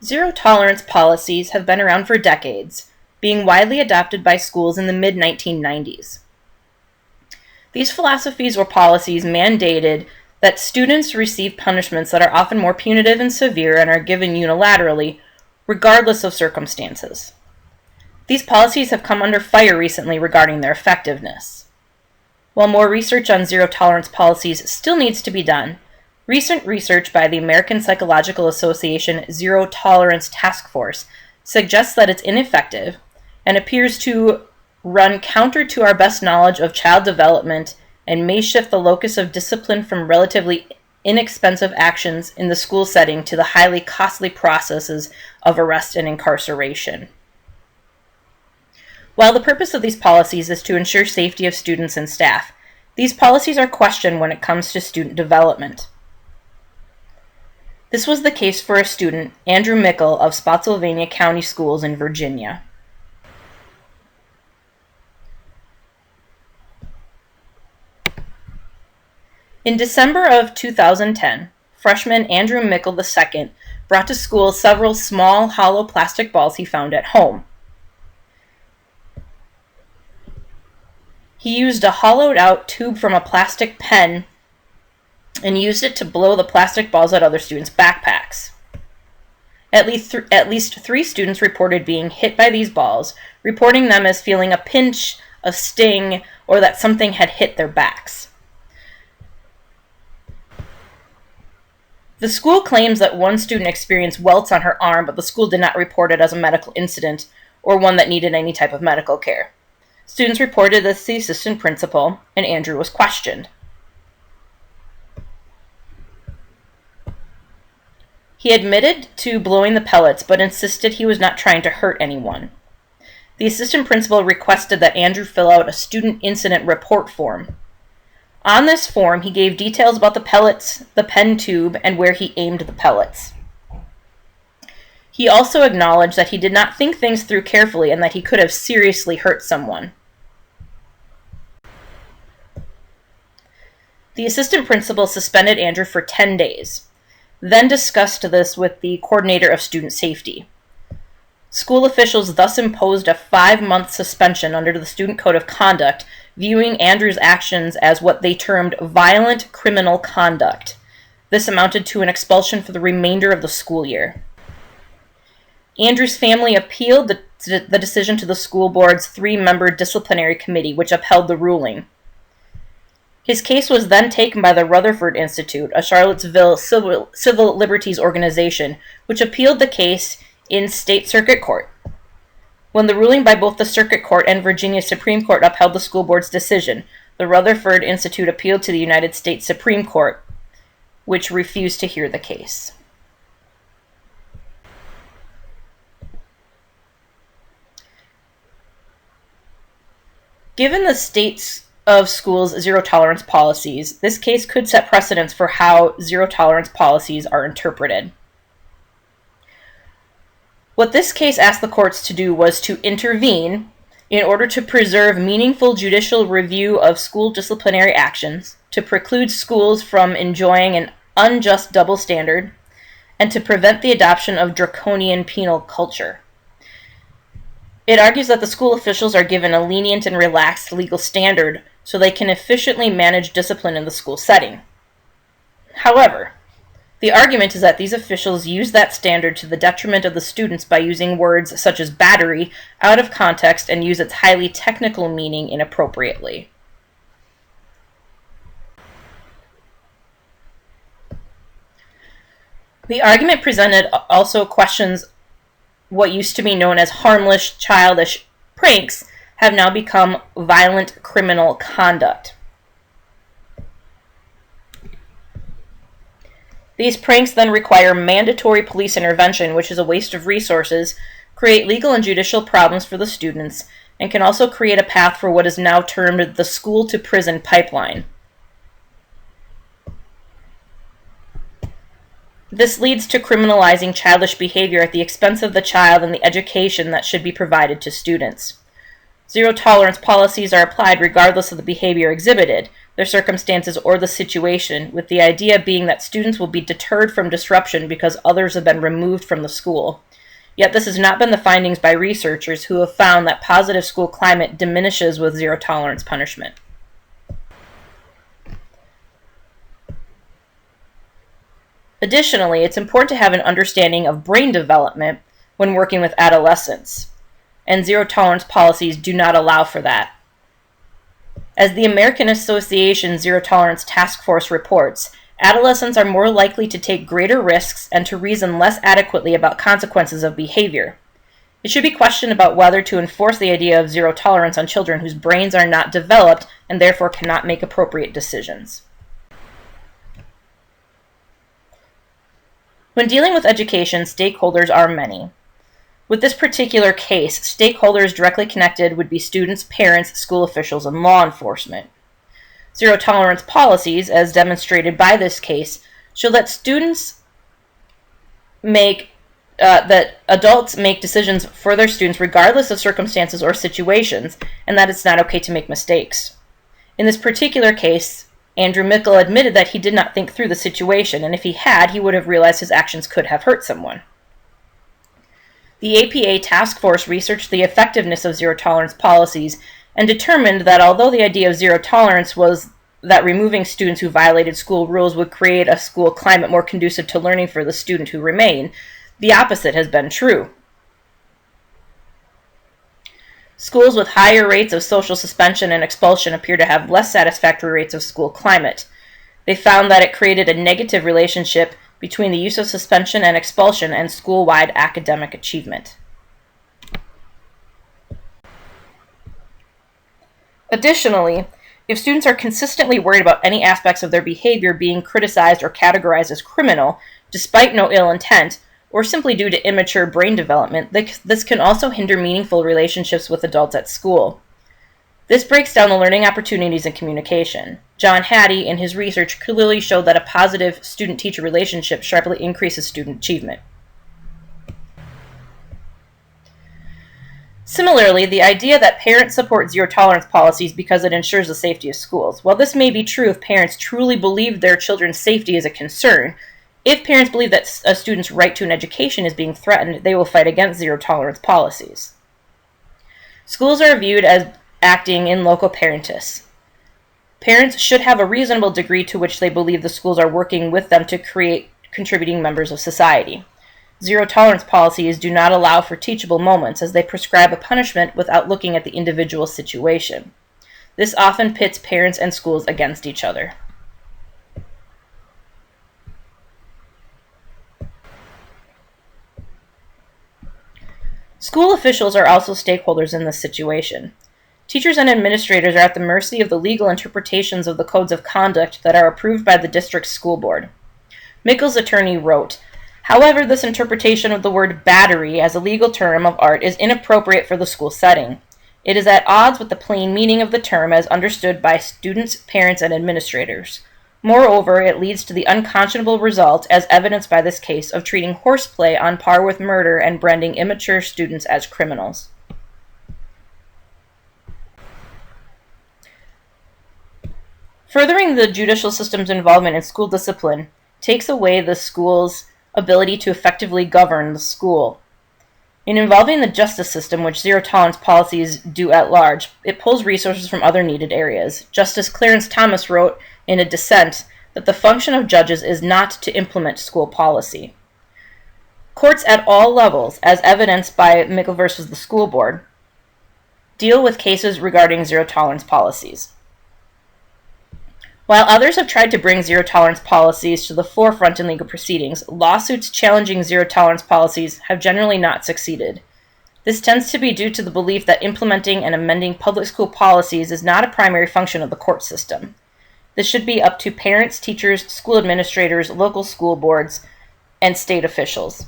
Zero-tolerance policies have been around for decades, being widely adopted by schools in the mid-1990s. These philosophies or policies mandated that students receive punishments that are often more punitive and severe and are given unilaterally, regardless of circumstances. These policies have come under fire recently regarding their effectiveness. While more research on zero-tolerance policies still needs to be done, recent research by the American Psychological Association Zero Tolerance Task Force suggests that it's ineffective and appears to run counter to our best knowledge of child development and may shift the locus of discipline from relatively inexpensive actions in the school setting to the highly costly processes of arrest and incarceration. While the purpose of these policies is to ensure safety of students and staff, these policies are questioned when it comes to student development. This was the case for a student, Andrew Mickle of Spotsylvania County Schools in Virginia. In December of 2010, freshman Andrew Mickle II brought to school several small hollow plastic balls he found at home. He used a hollowed-out tube from a plastic pen and used it to blow the plastic balls at other students' backpacks. At least 3 students reported being hit by these balls, reporting them as feeling a pinch, a sting, or that something had hit their backs. The school claims that one student experienced welts on her arm, but the school did not report it as a medical incident or one that needed any type of medical care. Students reported this to the assistant principal, and Andrew was questioned. He admitted to blowing the pellets, but insisted he was not trying to hurt anyone. The assistant principal requested that Andrew fill out a student incident report form. On this form, he gave details about the pellets, the pen tube, and where he aimed the pellets. He also acknowledged that he did not think things through carefully and that he could have seriously hurt someone. The assistant principal suspended Andrew for 10 days, then discussed this with the coordinator of student safety. School officials thus imposed a 5-month suspension under the Student Code of Conduct, viewing Andrew's actions as what they termed violent criminal conduct. This amounted to an expulsion for the remainder of the school year. Andrew's family appealed the decision to the school board's 3-member disciplinary committee, which upheld the ruling. His case was then taken by the Rutherford Institute, a Charlottesville civil liberties organization, which appealed the case in state circuit court. When the ruling by both the circuit court and Virginia Supreme Court upheld the school board's decision, the Rutherford Institute appealed to the United States Supreme Court, which refused to hear the case. Given the states of schools' zero-tolerance policies, this case could set precedents for how zero-tolerance policies are interpreted. What this case asked the courts to do was to intervene in order to preserve meaningful judicial review of school disciplinary actions, to preclude schools from enjoying an unjust double standard, and to prevent the adoption of draconian penal culture. It argues that the school officials are given a lenient and relaxed legal standard so they can efficiently manage discipline in the school setting. However, the argument is that these officials use that standard to the detriment of the students by using words such as battery out of context and use its highly technical meaning inappropriately. The argument presented also questions what used to be known as harmless, childish pranks have now become violent criminal conduct. These pranks then require mandatory police intervention, which is a waste of resources, create legal and judicial problems for the students, and can also create a path for what is now termed the school-to-prison pipeline. This leads to criminalizing childish behavior at the expense of the child and the education that should be provided to students. Zero-tolerance policies are applied regardless of the behavior exhibited, their circumstances, or the situation, with the idea being that students will be deterred from disruption because others have been removed from the school. Yet this has not been the findings by researchers who have found that positive school climate diminishes with zero-tolerance punishment. Additionally, it's important to have an understanding of brain development when working with adolescents, and zero-tolerance policies do not allow for that. As the American Association Zero Tolerance Task Force reports, adolescents are more likely to take greater risks and to reason less adequately about consequences of behavior. It should be questioned about whether to enforce the idea of zero tolerance on children whose brains are not developed and therefore cannot make appropriate decisions. When dealing with education, stakeholders are many. With this particular case, stakeholders directly connected would be students, parents, school officials, and law enforcement. Zero-tolerance policies, as demonstrated by this case, show that adults make decisions for their students regardless of circumstances or situations, and that it's not okay to make mistakes. In this particular case, Andrew Mickle admitted that he did not think through the situation, and if he had, he would have realized his actions could have hurt someone. The APA task force researched the effectiveness of zero-tolerance policies and determined that although the idea of zero tolerance was that removing students who violated school rules would create a school climate more conducive to learning for the student who remain, the opposite has been true. Schools with higher rates of social suspension and expulsion appear to have less satisfactory rates of school climate. They found that it created a negative relationship between the use of suspension and expulsion and school-wide academic achievement. Additionally, if students are consistently worried about any aspects of their behavior being criticized or categorized as criminal, despite no ill intent, or simply due to immature brain development, this can also hinder meaningful relationships with adults at school. This breaks down the learning opportunities and communication. John Hattie, in his research, clearly showed that a positive student-teacher relationship sharply increases student achievement. Similarly, the idea that parents support zero-tolerance policies because it ensures the safety of schools. While this may be true if parents truly believe their children's safety is a concern, if parents believe that a student's right to an education is being threatened, they will fight against zero-tolerance policies. Schools are viewed as acting in loco parentis. Parents should have a reasonable degree to which they believe the schools are working with them to create contributing members of society. Zero-tolerance policies do not allow for teachable moments as they prescribe a punishment without looking at the individual situation. This often pits parents and schools against each other. School officials are also stakeholders in this situation. Teachers and administrators are at the mercy of the legal interpretations of the codes of conduct that are approved by the district school board. Mickle's attorney wrote, "However, this interpretation of the word battery as a legal term of art is inappropriate for the school setting. It is at odds with the plain meaning of the term as understood by students, parents, and administrators. Moreover, it leads to the unconscionable result, as evidenced by this case, of treating horseplay on par with murder and branding immature students as criminals." Furthering the judicial system's involvement in school discipline takes away the school's ability to effectively govern the school. In involving the justice system, which zero-tolerance policies do at large, it pulls resources from other needed areas. Justice Clarence Thomas wrote in a dissent that the function of judges is not to implement school policy. Courts at all levels, as evidenced by Mickle versus the school board, deal with cases regarding zero-tolerance policies. While others have tried to bring zero-tolerance policies to the forefront in legal proceedings, lawsuits challenging zero-tolerance policies have generally not succeeded. This tends to be due to the belief that implementing and amending public school policies is not a primary function of the court system. This should be up to parents, teachers, school administrators, local school boards, and state officials.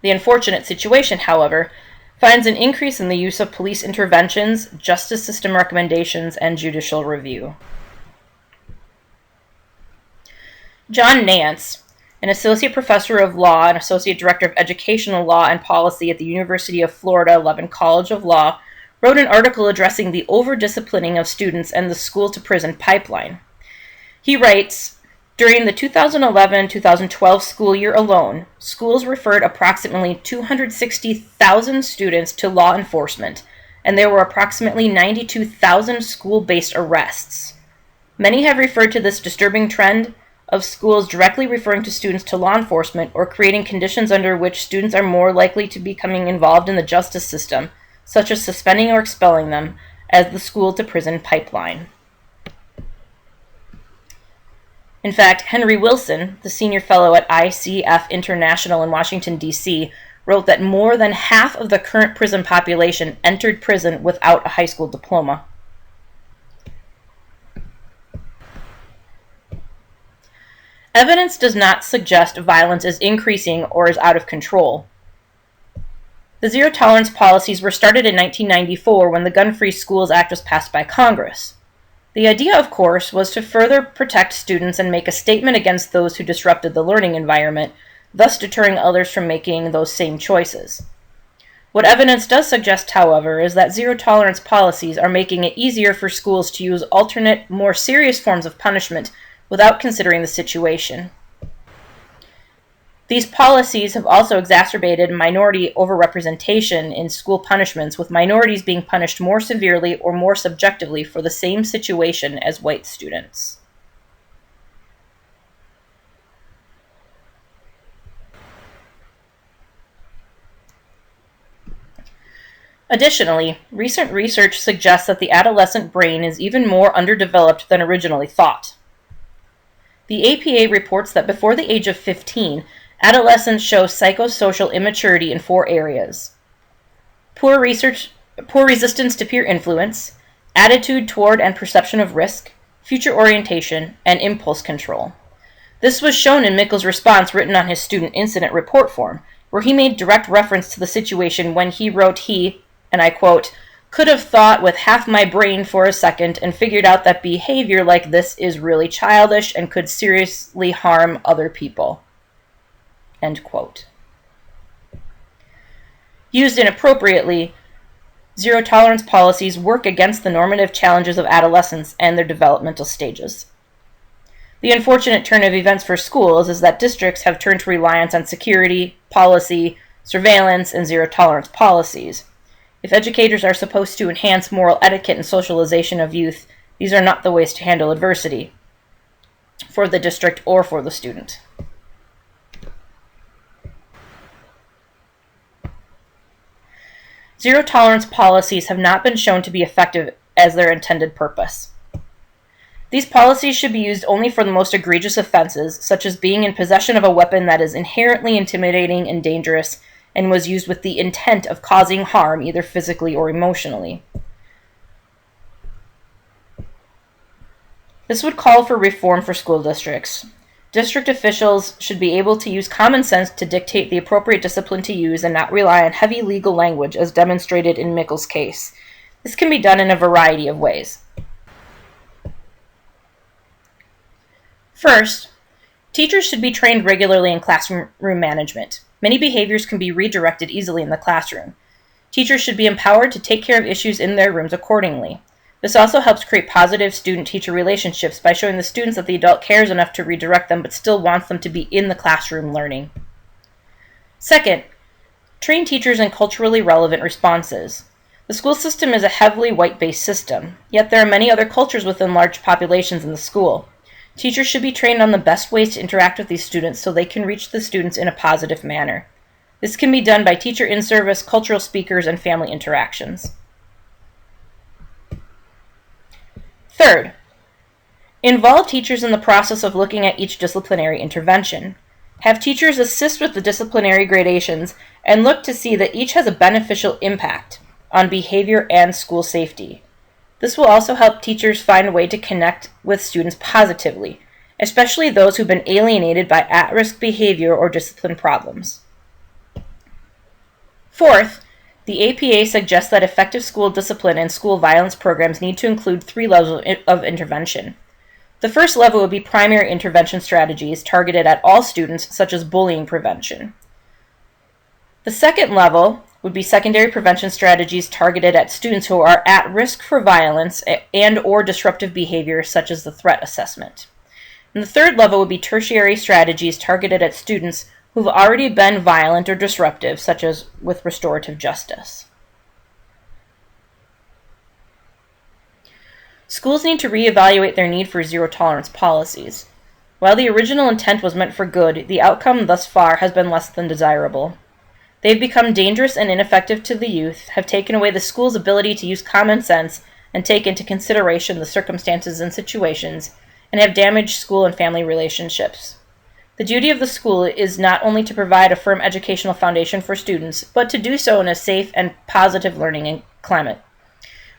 The unfortunate situation, however, finds an increase in the use of police interventions, justice system recommendations, and judicial review. John Nance, an associate professor of law and associate director of educational law and policy at the University of Florida Levin College of Law, wrote an article addressing the over-disciplining of students and the school-to-prison pipeline. He writes, during the 2011-2012 school year alone, schools referred approximately 260,000 students to law enforcement, and there were approximately 92,000 school-based arrests. Many have referred to this disturbing trend of schools directly referring to students to law enforcement or creating conditions under which students are more likely to becoming involved in the justice system, such as suspending or expelling them, as the school-to-prison pipeline. In fact, Henry Wilson, the senior fellow at ICF International in Washington, D.C., wrote that more than half of the current prison population entered prison without a high school diploma. Evidence does not suggest violence is increasing or is out of control. The zero-tolerance policies were started in 1994 when the Gun-Free Schools Act was passed by Congress. The idea, of course, was to further protect students and make a statement against those who disrupted the learning environment, thus deterring others from making those same choices. What evidence does suggest, however, is that zero-tolerance policies are making it easier for schools to use alternate, more serious forms of punishment without considering the situation. These policies have also exacerbated minority overrepresentation in school punishments, with minorities being punished more severely or more subjectively for the same situation as white students. Additionally, recent research suggests that the adolescent brain is even more underdeveloped than originally thought. The APA reports that before the age of 15, adolescents show psychosocial immaturity in 4 areas: poor resistance to peer influence, attitude toward and perception of risk, future orientation, and impulse control. This was shown in Mickel's response written on his student incident report form, where he made direct reference to the situation when he wrote he, and I quote, "could have thought with half my brain for a second and figured out that behavior like this is really childish and could seriously harm other people." End quote. Used inappropriately, zero-tolerance policies work against the normative challenges of adolescence and their developmental stages. The unfortunate turn of events for schools is that districts have turned to reliance on security, policy, surveillance, and zero-tolerance policies. If educators are supposed to enhance moral etiquette and socialization of youth, these are not the ways to handle adversity for the district or for the student. Zero-tolerance policies have not been shown to be effective as their intended purpose. These policies should be used only for the most egregious offenses, such as being in possession of a weapon that is inherently intimidating and dangerous and was used with the intent of causing harm, either physically or emotionally. This would call for reform for school districts. District officials should be able to use common sense to dictate the appropriate discipline to use and not rely on heavy legal language as demonstrated in Mickel's case. This can be done in a variety of ways. First, teachers should be trained regularly in classroom management. Many behaviors can be redirected easily in the classroom. Teachers should be empowered to take care of issues in their rooms accordingly. This also helps create positive student-teacher relationships by showing the students that the adult cares enough to redirect them but still wants them to be in the classroom learning. Second, train teachers in culturally relevant responses. The school system is a heavily white-based system, yet there are many other cultures within large populations in the school. Teachers should be trained on the best ways to interact with these students so they can reach the students in a positive manner. This can be done by teacher in-service, cultural speakers, and family interactions. Third, involve teachers in the process of looking at each disciplinary intervention. Have teachers assist with the disciplinary gradations and look to see that each has a beneficial impact on behavior and school safety. This will also help teachers find a way to connect with students positively, especially those who've been alienated by at-risk behavior or discipline problems. Fourth, the APA suggests that effective school discipline and school violence programs need to include 3 levels of intervention. The first level would be primary intervention strategies targeted at all students, such as bullying prevention. The second level would be secondary prevention strategies targeted at students who are at risk for violence and/or disruptive behavior, such as the threat assessment. And the third level would be tertiary strategies targeted at students who've already been violent or disruptive, such as with restorative justice. Schools need to reevaluate their need for zero-tolerance policies. While the original intent was meant for good, the outcome thus far has been less than desirable. They've become dangerous and ineffective to the youth, have taken away the school's ability to use common sense and take into consideration the circumstances and situations, and have damaged school and family relationships. The duty of the school is not only to provide a firm educational foundation for students, but to do so in a safe and positive learning climate.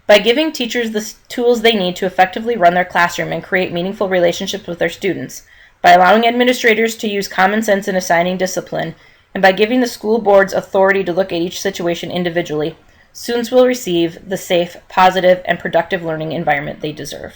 By giving teachers the tools they need to effectively run their classroom and create meaningful relationships with their students, by allowing administrators to use common sense in assigning discipline, and by giving the school boards authority to look at each situation individually, students will receive the safe, positive, and productive learning environment they deserve.